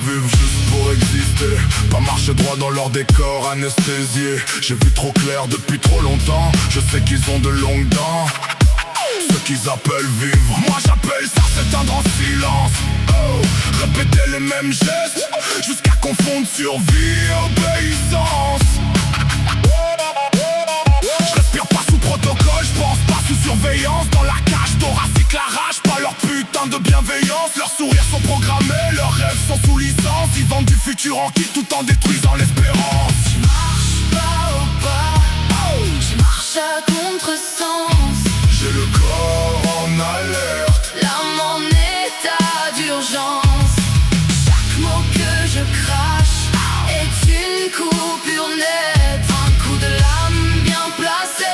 Vivre juste pour exister, pas marcher droit dans leur décor anesthésié. J'ai vu trop clair depuis trop longtemps, je sais qu'ils ont de longues dents. Ce qu'ils appellent vivre, moi j'appelle ça s'éteindre en silence. Oh, répéter les mêmes gestes, jusqu'à confondre survie et obéissance. Je respire pas sous protocole, je pense pas sous surveillance. Dans la cage thoracique la rage, pas leur putain de bienveillance. Leurs sourires sont programmés, leurs rêves sont sous licence. Ils vendent du futur en kit tout en détruisant l'espérance. Je marche pas au pas, je marche à contresens. J'ai le corps en alerte, L'âme en état d'urgence. Chaque mot que je crache est une coupure nette, un coup de lame bien placé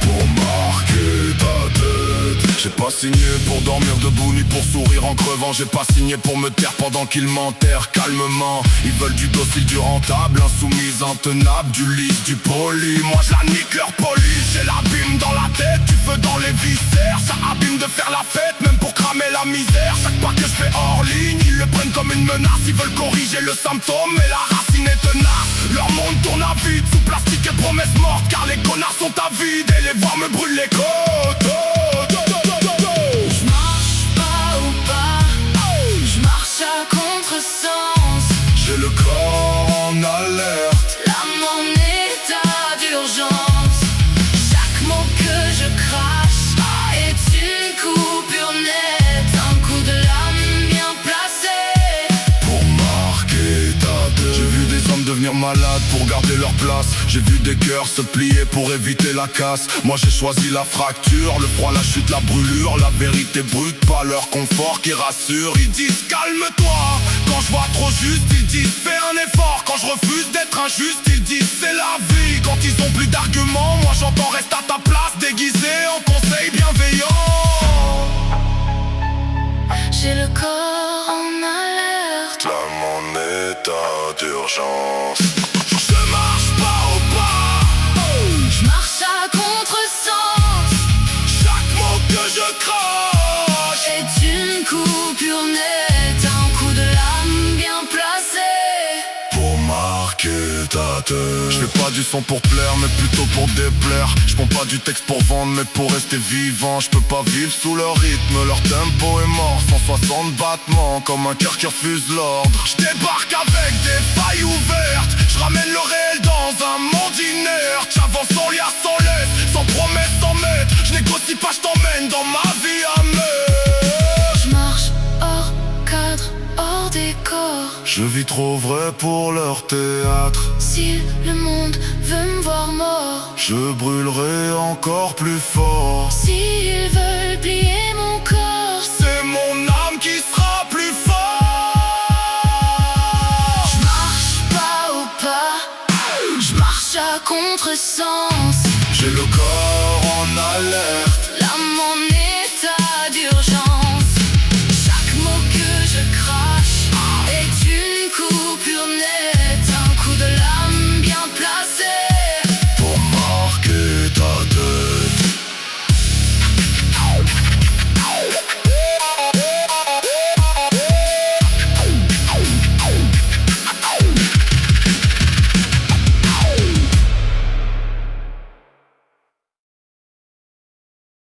pour marquer ta tête. J'ai pas signé pour dormir debout ni pour sourire en crevant. J'ai pas signé pour me taire pendant qu'ils m'enterrent calmement. Ils veulent du docile, du rentable, insoumise, intenable, du lisse, du poli. Moi je la nique leur police. J'ai l'abîme dans la tête, du feu dans les viscères. Ça abîme de faire la fête, même pour cramer la misère. Chaque pas que je fais hors ligne, ils le prennent comme une menace. Ils veulent corriger le symptôme, mais la racine est tenace. Leur monde tourne à vide, sous plastique et promesses mortes. Car les connards sont avides et les voix me brûlent les côtes. Je marche pas au pas, je marche à contresens. J'ai le corps en alerte, L'âme en état d'urgence. Chaque mot que je crache est une coupure nette, un coup de lame bien placé pour marquer ta tête. J'ai vu des hommes devenir malades pour garder leur place. J'ai vu des cœurs se plier pour éviter la casse. Moi j'ai choisi la fracture, le froid, la chute, la brûlure. La vérité brute, pas leur confort qui rassure. Ils disent calme-toi, quand je vois trop juste ils disent fais un effort. Quand je refuse d'être injuste ils disent c'est la vie. Quand ils ont plus d'arguments, moi j'entends reste à ta place, déguisé en conseil bienveillant. J'ai le corps en alerte, L'âme en état d'urgence. Je marche pas au pas, je marche à contresens. chaque mot que je crache est une coupure nette, un coup de lame bien placé pour marquer ta tête. Je fais pas du son pour plaire mais plutôt pour déplaire. Je prends pas du texte pour vendre mais pour rester vivant. Je peux pas vivre sous leur rythme, leur tempo est mort. 160 battements comme un cœur qui refuse l'ordre. Je débarque avec des failles ouvertes, je ramène le réel dans un monde inerte. J'avance sans liasse, sans laisse, sans promesse, sans maître. Je négocie pas, je t'emmène dans ma vie à meurtre. Je marche hors cadre, hors décor. Je vis trop vrai pour leur théâtre. Si le monde veut me voir mort, Je brûlerai encore plus fort. s'ils veulent plier mon corps, C'est mon âme qui sera plus fort. je marche pas au pas, je marche à contresens. J'ai le corps en alerte,